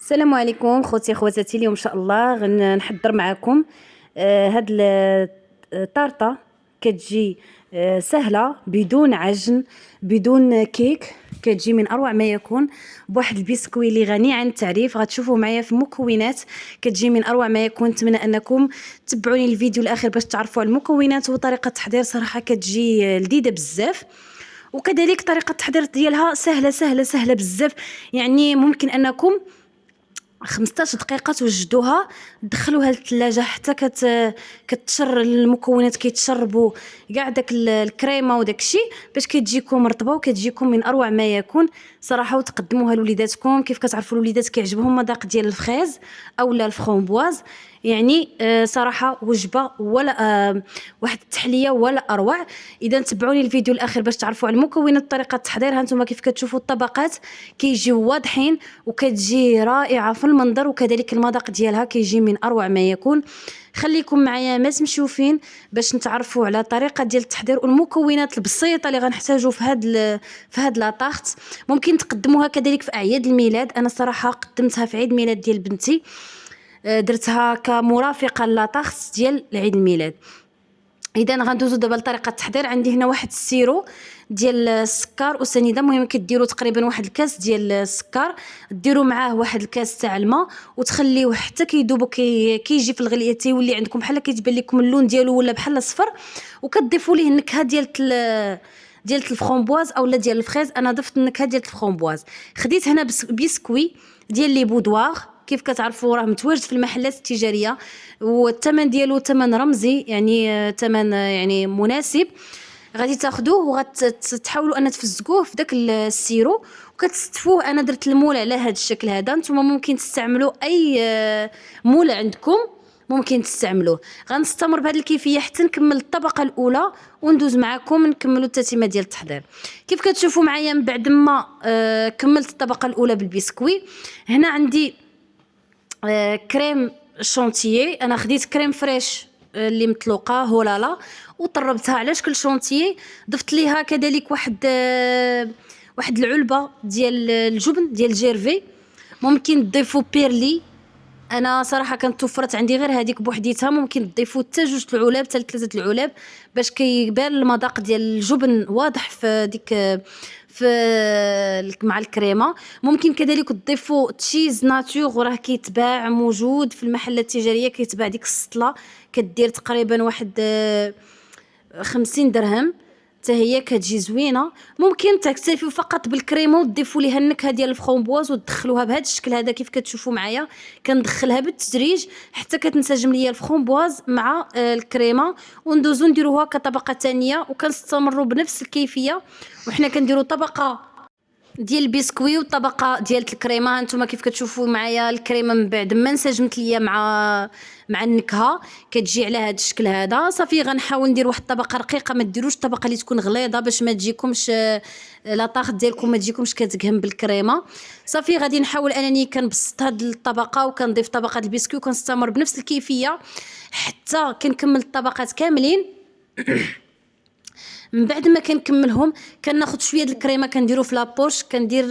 السلام عليكم خوتي خواتاتي. اليوم ان شاء الله غنحضر معكم هاد الطارطه. كتجي سهله بدون عجن بدون كيك، كتجي من اروع ما يكون بواحد البسكوي اللي غني عن التعريف. غتشوفوا معايا في المكونات، كتجي من اروع ما يكون. نتمنى انكم تتبعوني الفيديو الاخير باش تعرفوا على المكونات وطريقه التحضير. صراحه كتجي لذيذه بزاف، وكذلك طريقه التحضير ديالها سهله سهله سهله بزاف. يعني ممكن انكم 15 دقيقه توجدوها، دخلوها للثلاجه حتى كتشر المكونات، كيتشربوا كاع داك الكريمه وداك الشيء باش كتجيكم رطبه وكتجيكم من اروع ما يكون صراحه. وتقدموها لوليداتكم. كيف كتعرفوا الوليدات كيعجبهم مذاق ديال الفخيز اولا الفرامبواز. يعني صراحه وجبه ولا واحد التحليه ولا اروع. اذا تبعوني الفيديو الاخير باش تعرفوا على المكونات طريقه التحضير. ها انتم كيف كتشوفوا الطبقات كيجيو واضحين وكتجي رائعه في المنظر، وكذلك المذاق ديالها كيجي من اروع ما يكون. خليكم معايا ما تمشيوفين باش نتعرفوا على طريقه ديال التحضير والمكونات البسيطه اللي غنحتاجوا في هاد لاطاغت. ممكن تقدموها كذلك في اعياد الميلاد. انا صراحه قدمتها في عيد الميلاد ديال بنتي، درتها كمرافقه لاطاغت ديال عيد الميلاد. اذا غندوزو دابا لطريقه التحضير. عندي هنا واحد السيرو ديال السكر وسنيده. المهم كديروا تقريبا واحد الكاس ديال السكر، ديروا معاه واحد الكاس تاع الماء وتخليوه حتى كيذوب كيجي في الغليه، تيولي عندكم بحال كيتبان لكم اللون ديالو ولا بحال الصفر، وكتضيفوا ليه النكهه ديال الفرامبواز اولا ديال الفريز. انا ضفت النكهه ديال الفرامبواز. خديت هنا بسكوي ديال لي بودوار. كيف كتعرفوا راه متواجد في المحلات التجاريه، والثمن ديالو ثمن رمزي، يعني ثمن يعني مناسب. غادي تاخذوه وغتحاولوا ان تفزقوه في داك السيرو وكتستفوه. انا درت المول على هذا الشكل هذا. نتوما ممكن تستعملوا اي مول عندكم، ممكن تستعملوه. غنستمر بهذه الكيفيه حتى نكمل الطبقه الاولى وندوز معكم نكملوا التتمه ديال التحضير. كيف كتشوفوا معايا من بعد ما كملت الطبقه الاولى بالبسكوي، هنا عندي كريم شونتيي. انا خديت كريم فريش اللي مطلوقه هولالا وطربتها على شكل شونتيي. ضفت ليها كذلك واحد العلبه ديال الجبن ديال جيرفي. ممكن تضيفوا بيرلي. انا صراحه كانت توفرت عندي غير هذيك بوحديتها. ممكن تضيفوا حتى 2 العلاب حتى 3 العلاب باش كيبان المذاق ديال الجبن واضح في ديك مع الكريمه. ممكن كذلك تضيفوا تشيز ناتور، وراه كيتباع موجود في المحلات التجاريه. كيتباع ديك السطله كدير تقريبا واحد 50 درهم، حتى هي كتجي زوينه. ممكن تكتفيو فقط بالكريمه وتضيفوا ليها النكهه ديال الفرامبواز وتدخلوها بهذا الشكل هذا. كيف كتشوفوا معايا كندخلها بالتدريج حتى كتنسجم ليا الفرامبواز مع الكريمه، وندوزو نديروها كطبقه ثانيه وكنستمروا بنفس الكيفيه. وحنا كنديروا طبقه ديال البسكوي وطبقه ديال الكريمه. هانتوما كيف كتشوفوا معايا الكريمه من بعد ما انسجمت ليا مع النكهه كتجي على هذا الشكل هذا. صافي غنحاول ندير واحد الطبقه رقيقه، ما ديروش طبقه اللي تكون غليظه باش ما تجيكمش لاطاغ ديالكم ما تجيكمش كتقهم بالكريمه. صافي غادي نحاول انني كنبسط هذه الطبقه وكنضيف طبقه البسكوي وكنستمر بنفس الكيفيه حتى كنكمل الطبقات كاملين. من بعد ما كنكملهم كناخذ شويه د الكريمه كنديرو في لابوش، كندير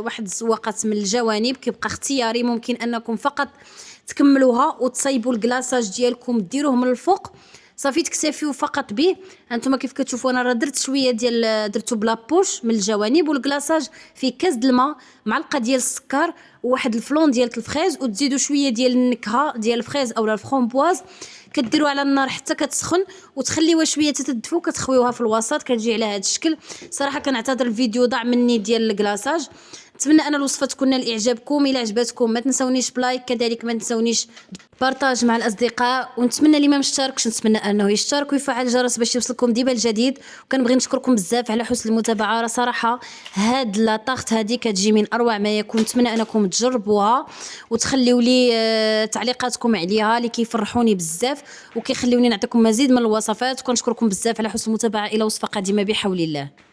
واحد الزواقات من الجوانب. كيبقى اختياري، ممكن انكم فقط تكملوها وتصايبوا الكلاصاج ديالكم ديروه من الفوق. صافي تكتفيو فقط به. هانتوما كيف كتشوفوا انا راه درت شويه درتو بلابوش من الجوانب، والكلاصاج في كاس د الماء، معلقه ديال السكر وواحد الفلون ديال الفريز، وتزيدوا شويه ديال النكهه ديال الفريز اولا الفرامبواز. كديروا على النار حتى كتسخن وتخليوها شويه تتدفو، كتخويوها في الوسط كتجي على هذا الشكل. صراحه كنعتذر الفيديو ضاع مني ديال الكلاصاج. نتمنى ان الوصفه تكون نال اعجابكم. الى عجبتكم ما تنسونيش بلايك، كذلك ما تنسونيش بارطاج مع الاصدقاء. ونتمنى اللي ما مشتركش نتمنى انه يشترك ويفعل الجرس باش يوصلكم ديما الجديد. وكنبغي نشكركم بزاف على حسن المتابعه. راه صراحه هاد لاطاغت هذه كتجي من اروع ما يكون. نتمنى انكم تجربوها وتخليوا لي تعليقاتكم عليها اللي كيفرحوني بزاف وكيخليوني نعطيكم مزيد من الوصفات. وكنشكركم بزاف على حسن المتابعه. الى وصفه قادمه بحول الله.